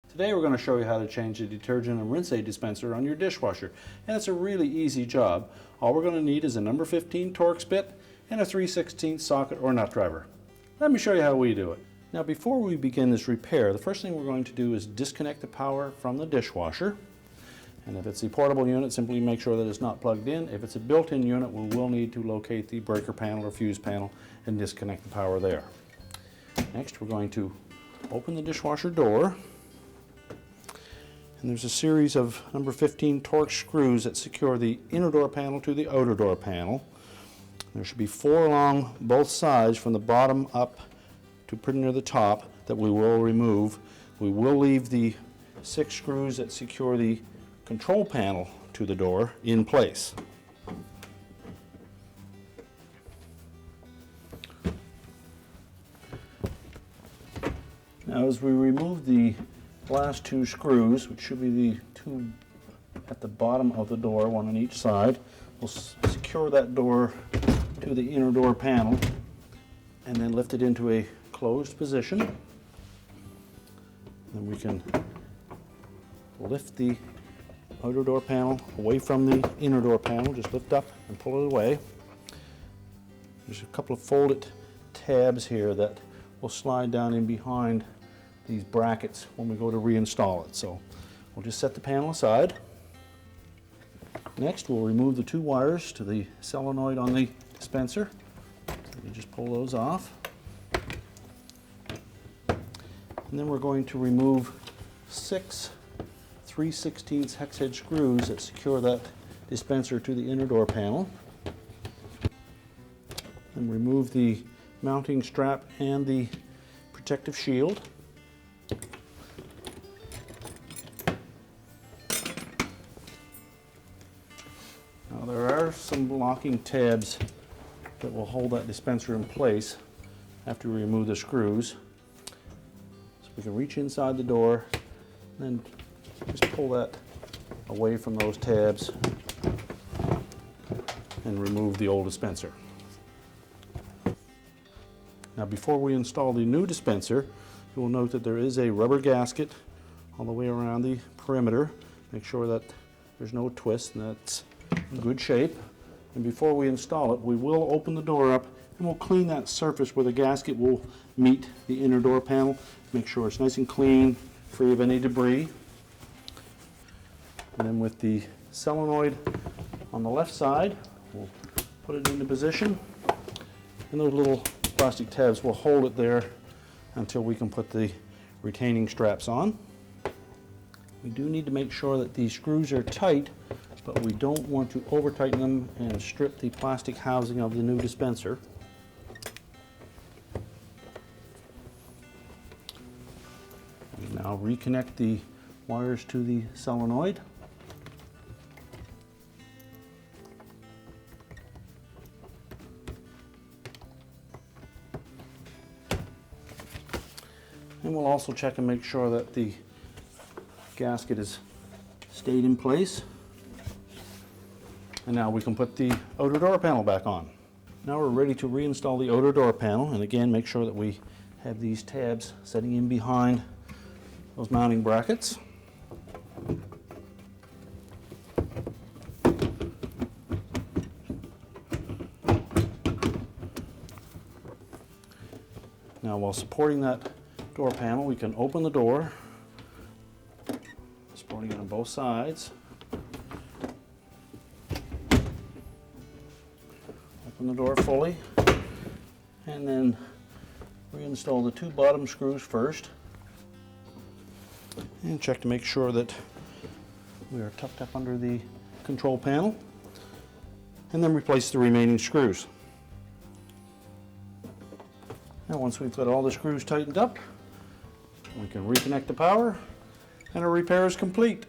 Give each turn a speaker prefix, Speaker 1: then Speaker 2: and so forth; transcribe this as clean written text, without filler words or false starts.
Speaker 1: Today we're going to show you how to change the detergent and rinse aid dispenser on your dishwasher, and it's a really easy job. All we're going to need is a number 15 Torx bit and a 3/16 socket or nut driver. Let me show you how we do it. Now before we begin this repair, the first thing we're going to do is disconnect the power from the dishwasher. And if it's a portable unit, simply make sure that it's not plugged in. If it's a built-in unit, we will need to locate the breaker panel or fuse panel and disconnect the power there. Next we're going to open the dishwasher door. And there's a series of number 15 Torx screws that secure the inner door panel to the outer door panel. There should be 4 along both sides from the bottom up to pretty near the top that we will remove. We will leave the 6 screws that secure the control panel to the door in place. Now as we remove the last 2 screws, which should be the 2 at the bottom of the door, 1 on each side, we'll secure that door to the inner door panel and then lift it into a closed position. Then we can lift the outer door panel away from the inner door panel, just lift up and pull it away. There's a couple of folded tabs here that will slide down in behind these brackets when we go to reinstall it. So we'll just set the panel aside. Next we'll remove the 2 wires to the solenoid on the dispenser. You just pull those off. And then we're going to remove 6 3/16 hex head screws that secure that dispenser to the inner door panel. And remove the mounting strap and the protective shield. Now there are some locking tabs that will hold that dispenser in place after we remove the screws. So we can reach inside the door and then just pull that away from those tabs and remove the old dispenser. Now before we install the new dispenser, you will note that there is a rubber gasket all the way around the perimeter. Make sure that there's no twist and that's in good shape. And before we install it, we will open the door up and we'll clean that surface where the gasket will meet the inner door panel. Make sure it's nice and clean, free of any debris. And then with the solenoid on the left side, we'll put it into position. And those little plastic tabs will hold it there until we can put the retaining straps on. We do need to make sure that these screws are tight, but we don't want to over tighten them and strip the plastic housing of the new dispenser. We now reconnect the wires to the solenoid. And we'll also check and make sure that the gasket has stayed in place. And now we can put the outer door panel back on. Now we're ready to reinstall the outer door panel, and again make sure that we have these tabs setting in behind those mounting brackets. Now while supporting that door panel, we can open the door, supporting it on both sides. Open the door fully, and then reinstall the 2 bottom screws first. And check to make sure that we are tucked up under the control panel. And then replace the remaining screws. Now once we've got all the screws tightened up, we can reconnect the power and our repair is complete.